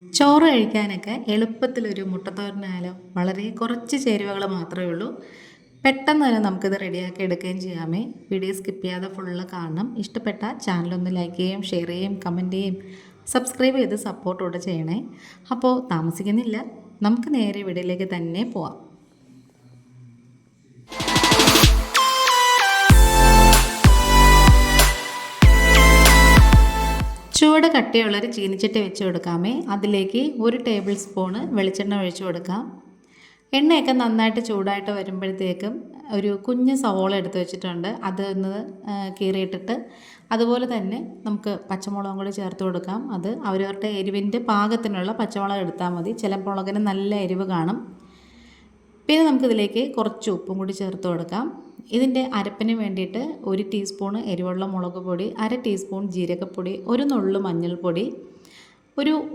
ചോറ് കഴിക്കാനൊക്കെ എളുപ്പത്തിലൊരു മുട്ടത്തോരനായാലും വളരെ കുറച്ച് ചേരുവകൾ മാത്രമേ ഉള്ളൂ. പെട്ടെന്ന് തന്നെ നമുക്കിത് റെഡിയാക്കി എടുക്കുകയും ചെയ്യാമേ. വീഡിയോ സ്കിപ്പ് ചെയ്യാതെ ഫുള്ള് കാണണം. ഇഷ്ടപ്പെട്ട ചാനലൊന്ന് ലൈക്ക് ചെയ്യുകയും ഷെയർ ചെയ്യുകയും കമൻറ്റ് ചെയ്യുകയും സബ്സ്ക്രൈബ് ചെയ്ത് സപ്പോർട്ടോടെ ചെയ്യണേ. അപ്പോൾ താമസിക്കുന്നില്ല, നമുക്ക് നേരെ വീഡിയോയിലേക്ക് തന്നെ പോവാം. ചുവട് കട്ടിയുള്ളൊരു ചീനിച്ചട്ടി വെച്ച് കൊടുക്കാമേ. അതിലേക്ക് 1 ടേബിൾ സ്പൂണ് വെളിച്ചെണ്ണ ഒഴിച്ചു കൊടുക്കാം. എണ്ണയൊക്കെ നന്നായിട്ട് ചൂടായിട്ട് വരുമ്പോഴത്തേക്കും ഒരു കുഞ്ഞ് സവോള എടുത്ത് വെച്ചിട്ടുണ്ട്, അതൊന്ന് കീറിയിട്ടിട്ട് അതുപോലെ തന്നെ നമുക്ക് പച്ചമുളകും കൂടി ചേർത്ത് കൊടുക്കാം. അത് അവരവരുടെ എരിവിൻ്റെ പാകത്തിനുള്ള പച്ചമുളക് എടുത്താൽ മതി. ചില മുളകിന് നല്ല എരിവ് കാണും. പിന്നെ നമുക്കിതിലേക്ക് കുറച്ച് ഉപ്പും കൂടി ചേർത്ത് കൊടുക്കാം. ഇതിൻ്റെ അരപ്പിന് വേണ്ടിയിട്ട് 1 ടീസ്പൂണ് എരിവുള്ള മുളക് പൊടി, 1/2 ടീസ്പൂൺ ജീരകപ്പൊടി, 1 നുള്ളു മഞ്ഞൾപ്പൊടി,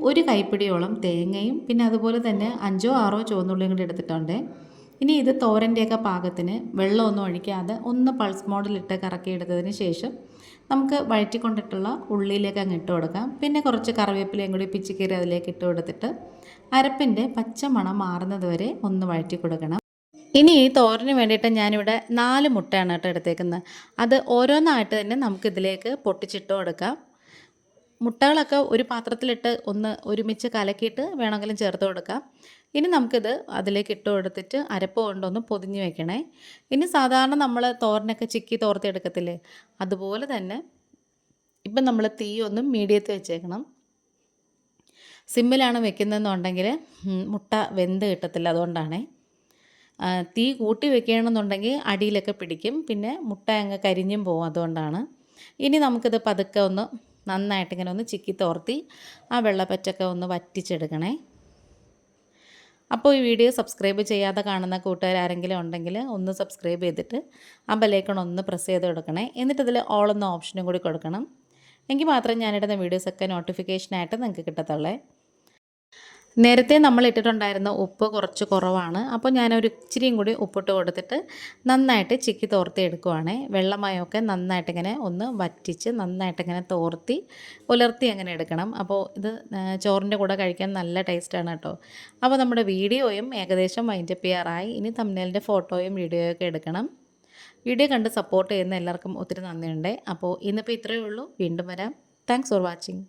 ഒരു കൈപ്പിടിയോളം തേങ്ങയും പിന്നെ അതുപോലെ തന്നെ 5 or 6 ചുവന്നുള്ളിയും കൂടി എടുത്തിട്ടുണ്ട്. ഇനി ഇത് തോരൻ്റെയൊക്കെ പാകത്തിന് വെള്ളമൊന്നും ഒഴിക്കാതെ ഒന്ന് പൾസ് മോഡിലിട്ട് കറക്കിയെടുത്തതിന് ശേഷം നമുക്ക് വഴറ്റിക്കൊണ്ടിട്ടുള്ള ഉള്ളിയിലേക്ക് അങ്ങ് ഇട്ട് കൊടുക്കാം. പിന്നെ കുറച്ച് കറിവേപ്പിലയും കൂടി പിച്ചിക്കീറി അതിലേക്ക് ഇട്ട് കൊടുത്തിട്ട് അരപ്പിൻ്റെ പച്ച മണം മാറുന്നത് വരെ ഒന്ന് വഴറ്റി കൊടുക്കണം. ഇനി ഈ തോരന് വേണ്ടിയിട്ട് ഞാനിവിടെ 4 മുട്ടയാണ് കേട്ടോ എടുത്തേക്കുന്നത്. അത് ഓരോന്നായിട്ട് തന്നെ നമുക്കിതിലേക്ക് പൊട്ടിച്ചിട്ട് കൊടുക്കാം. മുട്ടകളൊക്കെ ഒരു പാത്രത്തിലിട്ട് ഒന്ന് ഒരുമിച്ച് കലക്കിയിട്ട് വേണമെങ്കിലും ചേർത്ത് കൊടുക്കാം. ഇനി നമുക്കിത് അതിലേക്ക് ഇട്ട് കൊടുത്തിട്ട് അരപ്പ് കൊണ്ടൊന്ന് പൊതിഞ്ഞ് വെക്കണേ. ഇനി സാധാരണ നമ്മൾ തോരനൊക്കെ ചിക്കി തോർത്തെടുക്കത്തില്ലേ, അതുപോലെ തന്നെ ഇപ്പം നമ്മൾ തീ ഒന്ന് മീഡിയത്തിൽ വെച്ചേക്കണം. സിമ്മിലാണ് വെക്കുന്നതെന്നുണ്ടെങ്കിൽ മുട്ട വെന്ത് കിട്ടത്തില്ല, അതുകൊണ്ടാണേ. തീ കൂട്ടി വെക്കുകയാണെന്നുണ്ടെങ്കിൽ അടിയിലൊക്കെ പിടിക്കും, പിന്നെ മുട്ട അങ്ങ് കരിഞ്ഞും പോകും, അതുകൊണ്ടാണ്. ഇനി നമുക്കിത് പതുക്കെ ഒന്ന് നന്നായിട്ട് ഇങ്ങനെ ഒന്ന് ചിക്കി തോർത്തി ആ വെള്ളപ്പറ്റൊക്കെ ഒന്ന് വറ്റിച്ചെടുക്കണേ. അപ്പോൾ ഈ വീഡിയോ സബ്സ്ക്രൈബ് ചെയ്യാതെ കാണുന്ന കൂട്ടുകാരെങ്കിലും ഉണ്ടെങ്കിൽ ഒന്ന് സബ്സ്ക്രൈബ് ചെയ്തിട്ട് ആ ബെല്ലൈക്കൺ ഒന്ന് പ്രസ് ചെയ്ത് കൊടുക്കണേ. എന്നിട്ട് ഇതിൽ ഓൾ എന്ന ഓപ്ഷനും കൂടി കൊടുക്കണം. എങ്കിൽ മാത്രമേ ഞാനിടുന്ന വീഡിയോസൊക്കെ നോട്ടിഫിക്കേഷനായിട്ട് നിങ്ങൾക്ക് കിട്ടത്തുള്ളേ. നേരത്തെ നമ്മൾ ഇട്ടിട്ടുണ്ടായിരുന്ന ഉപ്പ് കുറച്ച് കുറവാണ്, അപ്പോൾ ഞാനൊരു ഇച്ചിരിയും കൂടി ഉപ്പിട്ട് കൊടുത്തിട്ട് നന്നായിട്ട് ചിക്കി തോർത്തി എടുക്കുവാണ്. വെള്ളമയമൊക്കെ നന്നായിട്ടിങ്ങനെ ഒന്ന് വറ്റിച്ച് നന്നായിട്ടിങ്ങനെ തോർത്തി ഉലർത്തി അങ്ങനെ എടുക്കണം. അപ്പോൾ ഇത് ചോറിൻ്റെ കൂടെ കഴിക്കാൻ നല്ല ടേസ്റ്റാണ് കേട്ടോ. അപ്പോൾ നമ്മുടെ വീഡിയോയും ഏകദേശം വൈൻഡപ്പ് ചെയ്യാറായി. ഇനി തംബ്നെയിലിൻ്റെ ഫോട്ടോയും വീഡിയോയൊക്കെ എടുക്കണം. വീഡിയോ കണ്ട് സപ്പോർട്ട് ചെയ്യുന്ന എല്ലാവർക്കും ഒത്തിരി നന്ദിയുണ്ട്. അപ്പോൾ ഇന്നിപ്പോൾ ഇത്രയേ ഉള്ളൂ. വീണ്ടും വരാം. Thanks for watching.